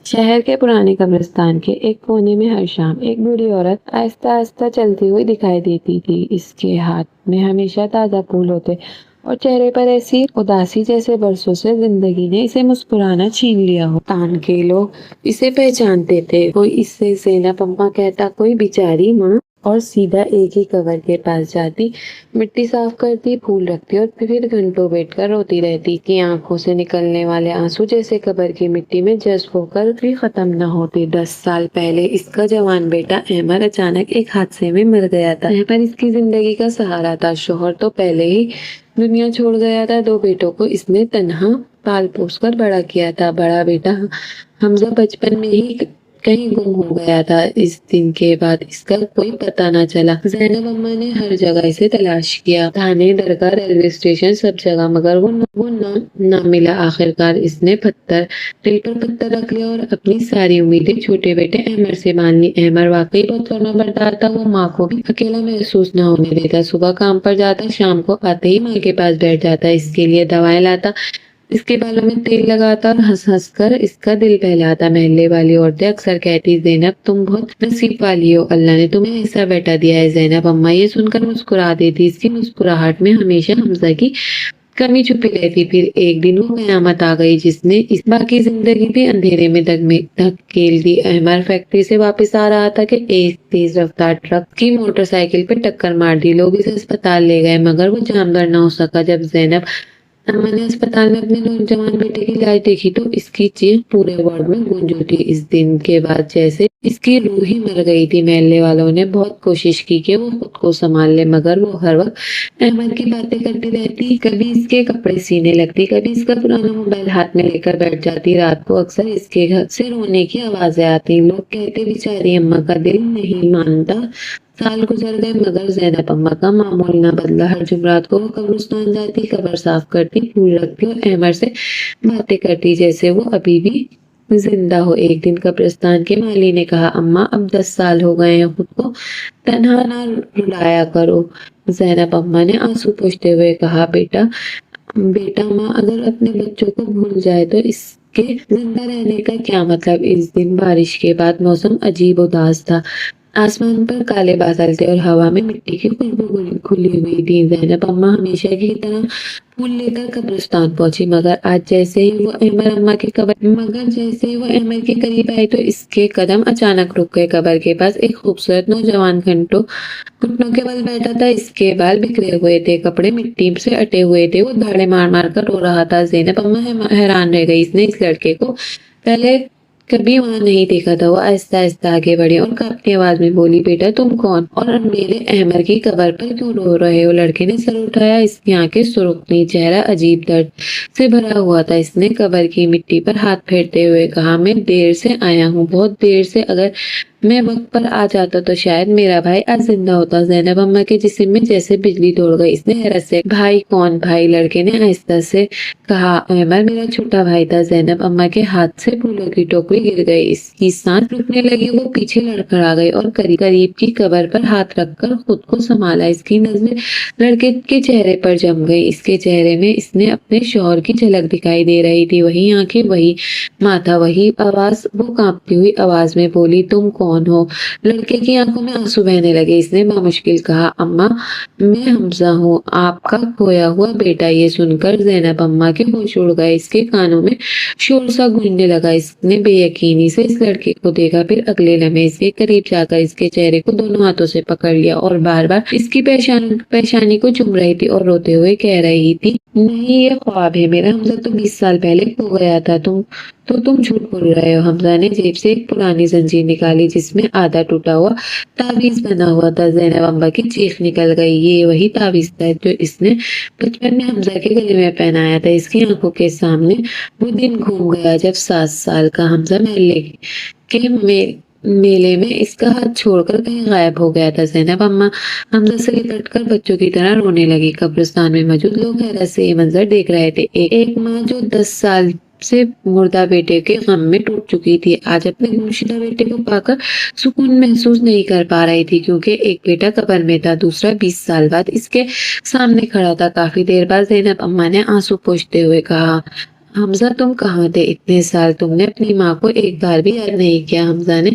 شہر کے پرانے قبرستان کے ایک کونے میں ہر شام ایک بوڑھی عورت آہستہ آہستہ چلتی ہوئی دکھائی دیتی تھی۔ اس کے ہاتھ میں ہمیشہ تازہ پھول ہوتے اور چہرے پر ایسی اداسی جیسے برسوں سے زندگی نے اسے مسکرانا چھین لیا ہو۔ تان کے لوگ اسے پہچانتے تھے، کوئی اس سے زینب اماں کہتا، کوئی بیچاری ماں، اور سیدھا ایک ہی قبر کے پاس جاتی، مٹی صاف کرتی، پھول رکھتی اور پھر گھنٹوں بیٹھ کر روتی رہتی کہ آنکھوں سے نکلنے والے آنسو جیسے قبر کی مٹی میں جذب ہو کر بھی ختم نہ ہوتے۔ 10 سال پہلے اس کا جوان بیٹا احمد اچانک ایک حادثے میں مر گیا تھا۔ احمد اس کی زندگی کا سہارا تھا، شوہر تو پہلے ہی دنیا چھوڑ گیا تھا، 2 بیٹوں کو اس نے تنہا پال پوس کر بڑا کیا تھا۔ بڑا بیٹا حمزہ بچپن میں ہی کہیں گم ہو گیا تھا۔ اس دن کے بعد اس کا کوئی پتہ نہ چلا۔ زینب اماں نے ہر جگہ اسے تلاش کیا، تھانے، درگاہ، ریلوے اسٹیشن، سب جگہ، مگر وہ نہ ملا۔ آخرکار اس نے دل پر پتھر رکھ لیا اور اپنی ساری امیدیں چھوٹے بیٹے احمد سے باندھ لی۔ احمد واقعی بہت فرما بردار تھا، وہ ماں کو بھی اکیلا محسوس نہ ہونے دیتا۔ صبح کام پر جاتا، شام کو آتے ہی ماں کے پاس بیٹھ جاتا، اس کے لیے دوائیں لاتا، اس کے بالوں میں تیل لگاتا اور ہنس ہنس کر اس کا دل بہلاتا۔ محلے والی عورتیں اکثر کہتی، زینب تم بہت نصیب والی ہو، اللہ نے تمہیں ایسا بیٹا دیا ہے۔ زینب اماں یہ سن کر مسکرا دیتی، اس کی مسکراہٹ میں ہمیشہ حمزہ کی کمی چھپی رہتی۔ پھر ایک دن وہ قیامت آ گئی جس نے اس باقی زندگی بھی اندھیرے میں دھکیل دی۔ احمد فیکٹری سے واپس آ رہا تھا کہ ایک تیز رفتار ٹرک کی موٹر سائیکل پہ ٹکر مار دی۔ لوگ اسے اسپتال لے گئے مگر وہ جاندار نہ ہو سکا۔ جب زینب اماں نے اسپتال میں اپنے نوجوان بیٹے کی لاش دیکھی تو اس کی چیخ پورے وارڈ میں گونج اٹھی۔ اس دن کے بعد جیسے اس کی روح ہی مر گئی تھی۔ محلے والوں نے بہت کوشش کی کہ وہ خود کو سنبھال لے مگر وہ ہر وقت احمد کی باتیں کرتی رہتی، کبھی اس کے کپڑے سینے لگتی، کبھی اس کا پرانا موبائل ہاتھ میں لے کر بیٹھ جاتی۔ رات کو اکثر اس کے گھر سے رونے کی آوازیں آتی، لوگ کہتے بیچاری اماں کا دل نہیں مانتا۔ سال گزر گئے مگر زینب اماں کا معمول نہ بدلا۔ ہر جمعرات کو وہ قبرستان جاتی، قبر صاف کرتی، پھول رکھتی اور احمد سے باتیں کرتی جیسے وہ ابھی بھی زندہ ہو۔ ایک دن قبرستان کے مالی نے کہا، اماں اب 10 سال ہو گئے ہیں، خود کو تنہا نہ رلایا کرو۔ زینب اماں نے آنسو پوچھتے ہوئے کہا، بیٹا ماں اگر اپنے بچوں کو بھول جائے تو اس کے زندہ رہنے کا کیا مطلب؟ اس دن بارش کے بعد موسم عجیب اداس تھا، آسمان پر کالے بادل تھے اور ہوا میں مٹی کی خوشبو کھلی ہوئی تھی۔ زینب اماں ہمیشہ کی طرح پھول لے کر قبرستان پہنچی مگر جیسے ہی وہ احمد کے قریب آئی تو اس کے قدم اچانک رک گئے۔ قبر کے پاس ایک خوبصورت نوجوان گھٹنوں کے بل بیٹھا تھا، اس کے بال بکھرے ہوئے تھے، کپڑے مٹی سے اٹے ہوئے تھے، وہ دھاڑے مار مار کر رو رہا تھا۔ زینب اماں حیران رہ گئی، اس نے اس لڑکے کو پہلے کبھی وہاں نہیں دیکھا تھا۔ وہ آہستہ آہستہ آگے بڑھی اور کانپتی آواز میں بولی، بیٹا تم کون اور میرے احمد کی قبر پر کیوں رو رہے ہو؟ لڑکے نے سر اٹھایا، اس کی آنکھیں سرخ تھیں، چہرہ عجیب درد سے بھرا ہوا تھا۔ اس نے قبر کی مٹی پر ہاتھ پھیرتے ہوئے کہا، میں دیر سے آیا ہوں، بہت دیر سے، اگر میں وقت پر آ جاتا تو شاید میرا بھائی آج زندہ ہوتا۔ زینب اماں کے جسم میں جیسے بجلی دوڑ گئی، اس نے حیرت سے، بھائی کون بھائی؟ لڑکے نے آہستہ سے کہا، احمد میرا چھوٹا بھائی تھا۔ زینب اماں کے ہاتھ سے پھولوں کی ٹوکری گر گئی، اس کی سانس رکنے لگی، وہ پیچھے لڑکھڑا گئی اور قریب کی قبر پر ہاتھ رکھ کر خود کو سنبھالا۔ اس کی نظریں لڑکے کے چہرے پر جم گئی، اس کے چہرے میں اس نے اپنے شوہر کی جھلک دکھائی دے رہی تھی، وہی آنکھیں، وہی ماتھا، وہی آواز۔ وہ کانپتی ہوئی آواز میں بولی، تم کون ہو؟ لڑکے کی آنکھوں میں آنسو بہنے لگے، اس نے بامشکل کہا، اماں میں حمزہ ہوں، آپ کا کھویا ہوا بیٹا۔ یہ سن کر زینب اماں کے ہوش اڑ گئے، اس کے کانوں میں شور سا گونجنے لگا۔ اس نے بے یقینی سے اس لڑکے کو دیکھا، پھر اگلے لمحے اس کے قریب جا کر اس کے چہرے کو دونوں ہاتھوں سے پکڑ لیا اور بار بار اس کی پیشانی کو چوم رہی تھی اور روتے ہوئے کہہ رہی تھی، نہیں یہ خواب ہے، میرا حمزہ تو 20 سال پہلے کھو گیا تھا، تم جھوٹ بول رہے ہو۔ حمزہ نے جیب سے ایک پرانی زنجیر نکالی جس میں آدھا ٹوٹا ہوا تعویذ بنا ہوا تھا۔ زینب اماں کی چیخ نکل گئی، یہ وہی تعویذ تھا جو اس نے بچپن میں حمزہ کے گلے میں پہنایا تھا۔ اس کی آنکھوں کے سامنے وہ دن گھوم گیا جب 7 سال کا حمزہ میلے میں اس کا ہاتھ چھوڑ کر کہیں غائب ہو گیا تھا۔ زینب اماں حمزہ سے لپٹ کر بچوں کی طرح رونے لگی۔ قبرستان میں موجود لوگ حیرت سے یہ منظر دیکھ رہے تھے، ایک ماں جو 10 سال سے مردہ بیٹے کے غم میں ٹوٹ چکی تھی، آج اپنے گمشدہ بیٹے کو پا کر سکون محسوس نہیں کر پا رہی تھی، کیونکہ ایک بیٹا قبر میں تھا، دوسرا 20 سال بعد اس کے سامنے کھڑا تھا۔ کافی دیر بعد زینب اماں نے آنسو پوچھتے ہوئے کہا، حمزہ تم کہاں تھے اتنے سال؟ تم نے اپنی ماں کو ایک بار بھی یاد نہیں کیا؟ حمزہ نے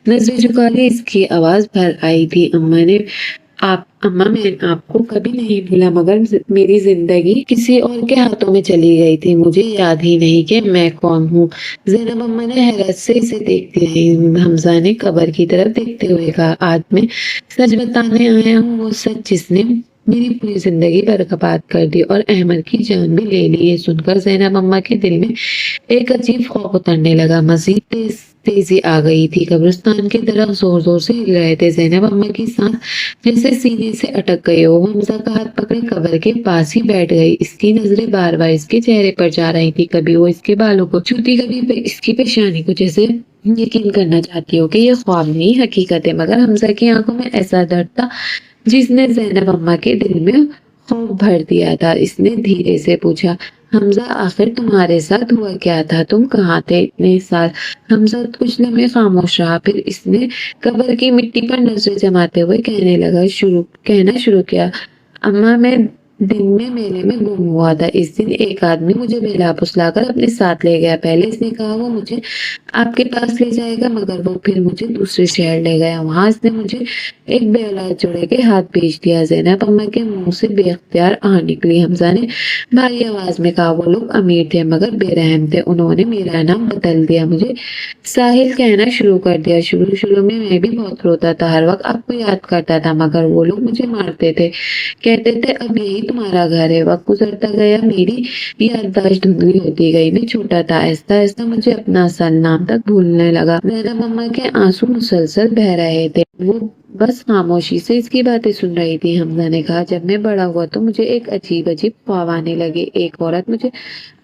نظریں جھکا لی، اس کی آواز بھر آئی تھی۔ اماں میں آپ کو کبھی نہیں بھولا، مگر میری زندگی کسی اور کے ہاتھوں میں چلی گئی تھی، مجھے یاد ہی نہیں کہ میں کون ہوں۔ زینب اماں نے حیرت سے اسے دیکھتی رہی۔ حمزہ نے قبر کی طرف دیکھتے ہوئے کہا، آج میں سچ بتانے آیا ہوں، وہ سچ جس نے میری پوری زندگی برباد کر دی اور احمد کی جان بھی لے لی۔ یہ سن کر زینب اماں کے دل میں ایک عجیب خوف اترنے لگا، مزید تیزی آ گئی تھی۔ قبرستان کے درخت زور زور سے ہل رہے تھے، زینب اماں کی سانس جیسے سینے سے اٹک گئی ہو۔ وہ حمزہ کا ہاتھ پکڑے قبر کے پاس ہی بیٹھ گئی، اس کی نظریں بار بار اس کے چہرے پر جا رہی تھی، کبھی وہ اس کے بالوں کو چھوتی، کبھی اس کی پیشانی کو، جیسے یقین کرنا چاہتی ہو کہ یہ خواب نہیں حقیقت ہے۔ مگر حمزہ کی آنکھوں میں ایسا درد تھا جس نے زینب اماں کے دل میں خوف بھر دیا تھا۔ اس نے دھیرے سے پوچھا، حمزہ آخر تمہارے ساتھ ہوا کیا تھا؟ تم کہاں تھے اتنے سال؟ حمزہ کچھ لمحے خاموش رہا، پھر اس نے قبر کی مٹی پر نظریں جماتے ہوئے کہنا شروع کیا، اماں میں دن میں میلے میں گم ہوا تھا۔ اس دن ایک آدمی مجھے بیلا پھسلا کر اپنے ساتھ لے گیا۔ پہلے اس نے کہا وہ مجھے آپ کے پاس لے جائے گا، مگر وہ پھر مجھے دوسرے شہر لے گیا۔ وہاں اس نے مجھے ایک بے اولاد جوڑے کے ہاتھ بیچ دیا۔ زینب اماں کے منہ سے بے اختیار آہ نکلی۔ حمزہ نے بھاری آواز میں کہا، وہ لوگ امیر تھے مگر بے رحم تھے، انہوں نے میرا نام بدل دیا، مجھے ساحل کہنا شروع کر دیا۔ شروع میں بھی بہت روتا تھا، ہر وقت آپ کو یاد کرتا تھا، مگر وہ لوگ مجھے مارتے تھے، کہتے تھے اب یہی تمہارا گھر ہے۔ وقت گزرتا گیا، میری یادداشت دھندلی ہوتی گئی، میں چھوٹا تھا، آہستہ آہستہ مجھے اپنا اصل نام تک بھولنے لگا۔ زینب اماں کے آنسو مسلسل بہہ رہے تھے، وہ بس خاموشی سے اس کی باتیں سن رہی تھی۔ حمزہ نے کہا، جب میں بڑا ہوا تو مجھے ایک عجیب خواب آنے لگے، ایک عورت مجھے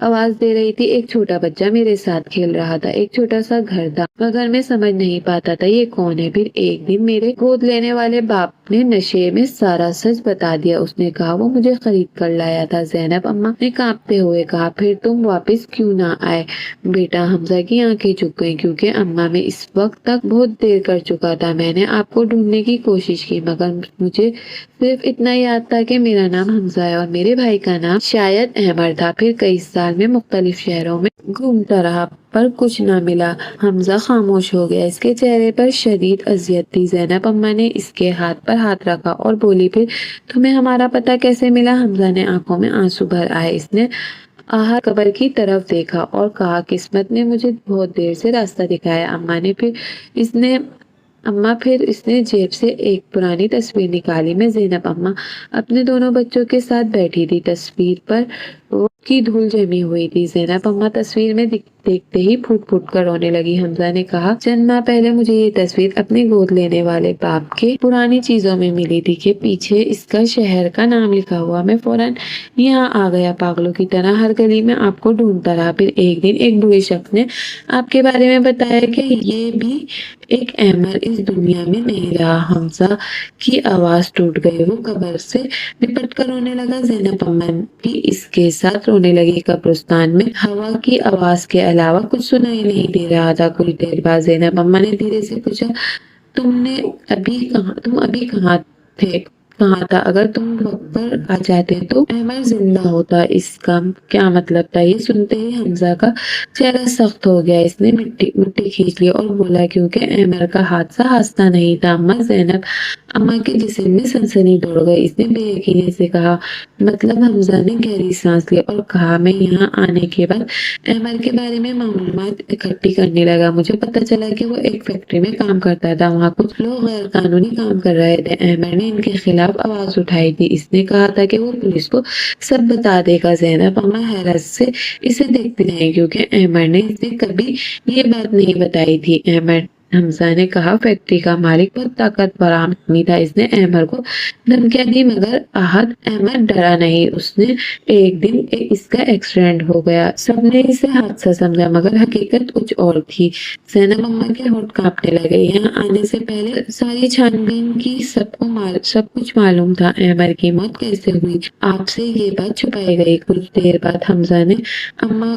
آواز دے رہی تھی، ایک چھوٹا بچہ میرے ساتھ کھیل رہا تھا، ایک چھوٹا سا گھر تھا، مگر میں سمجھ نہیں پاتا تھا یہ کون ہے۔ پھر ایک دن میرے گود لینے والے باپ نے نشے میں سارا سچ بتا دیا، اس نے کہا وہ مجھے خرید کر لایا تھا۔ زینب اماں نے کانپتے ہوئے کہا، پھر تم واپس کیوں نہ آئے؟ بیٹا، حمزہ کی آنکھیں جھک گئیں، کیونکہ اماں میں اس وقت تک بہت دیر کر چکا تھا۔ میں نے آپ کو ڈھونڈنے کی کوشش کی، مگر مجھے صرف اتنا یاد تھا کہ میرا نام حمزہ ہے اور میرے بھائی کا نام شاید احمد تھا۔ پھر کئی سال میں مختلف شہروں میں گھومتا رہا پر کچھ نہ ملا۔ حمزہ خاموش ہو گیا، اس کے چہرے پر شدید اذیت تھی۔ زینب اماں نے اس کے ہاتھ پر ہاتھ رکھا اور بولی، پھر تمہیں ہمارا پتہ کیسے ملا؟ حمزہ نے آنکھوں میں آنسو بھر آئے، اس نے قبر کی طرف دیکھا اور کہا، قسمت نے مجھے بہت دیر سے راستہ دکھایا۔ پھر اس نے جیب سے ایک پرانی تصویر نکالی۔ میں زینب اماں اپنے دونوں بچوں کے ساتھ بیٹھی تھی، تصویر پر کی دھول جمی ہوئی تھی۔ زینب اماں تصویر میں دیکھتے ہی پھوٹ پھوٹ کر رونے لگی۔ حمزہ نے کہا، چند ماہ پہلے مجھے یہ تصویر اپنے گود لینے والے باپ کے پرانی چیزوں میں ملی تھی کہ پیچھے اس کا شہر کا نام لکھا ہوا۔ میں فوراً یہاں آ گیا، پاگلوں کی طرح ہر گلی میں آپ کو ڈھونڈتا رہا۔ پھر ایک دن ایک بوڑھے شخص نے آپ کے بارے میں بتایا کہ یہ بھی ایک احمد اس دنیا میں نہیں رہا۔ حمزہ کی آواز ٹوٹ گئی، وہ قبر سے لپٹ کر رونے لگا۔ زینب اماں بھی اس کے ساتھ رونے لگی۔ قبرستان میں ہوا کی آواز کے علاوہ کچھ سنائی نہیں دے رہا تھا۔ کچھ دیر بعد زینب اماں نے دھیرے سے پوچھا، تم ابھی کہاں تھا؟ اگر تم وقت پر آ جاتے تو احمد زندہ ہوتا۔ اس کا کیا مطلب تھا؟ یہ سنتے ہی حمزہ کا چہرہ سخت ہو گیا، اس نے مٹی کھینچ لی اور بولا، کیونکہ احمد کا حادثہ نہیں تھا۔ زینب اماں کے جسم میں سنسنی دوڑ گئی، اس نے بے یقینی سے کہا، مطلب؟ حمزہ نے گہری سانس لی اور کہا، میں یہاں آنے کے بعد احمد کے بارے میں معلومات اکٹھی کرنے لگا، مجھے پتہ چلا کہ وہ ایک فیکٹری میں کام کرتا تھا، وہاں کچھ لوگ غیر قانونی کام کر رہے تھے، احمد نے ان کے خلاف آواز اٹھائی تھی، اس نے کہا تھا کہ وہ پولیس کو سب بتا دے گا۔ زینب اماں حیرت سے اسے دیکھتی رہی، کیونکہ احمد نے اسے کبھی یہ بات نہیں بتائی تھی۔ حمزہ نے کہا، فیکٹری کا مالک بہت طاقتور آدمی تھا، اس نے احمد کو دھمکیاں دی، مگر احمد ڈرا نہیں۔ ایک دن اس کا ایکسیڈنٹ ہو گیا، سب نے اسے حادثہ سمجھا، مگر حقیقت کچھ اور تھی۔ زینب اماں کے ہونٹ کانپنے لگے۔ یہاں آنے سے پہلے ساری چھان بین کی سب کچھ معلوم تھا۔ احمد کی موت کیسے ہوئی، آپ سے یہ بات چھپائی گئی۔ کچھ دیر بعد حمزہ نے اماں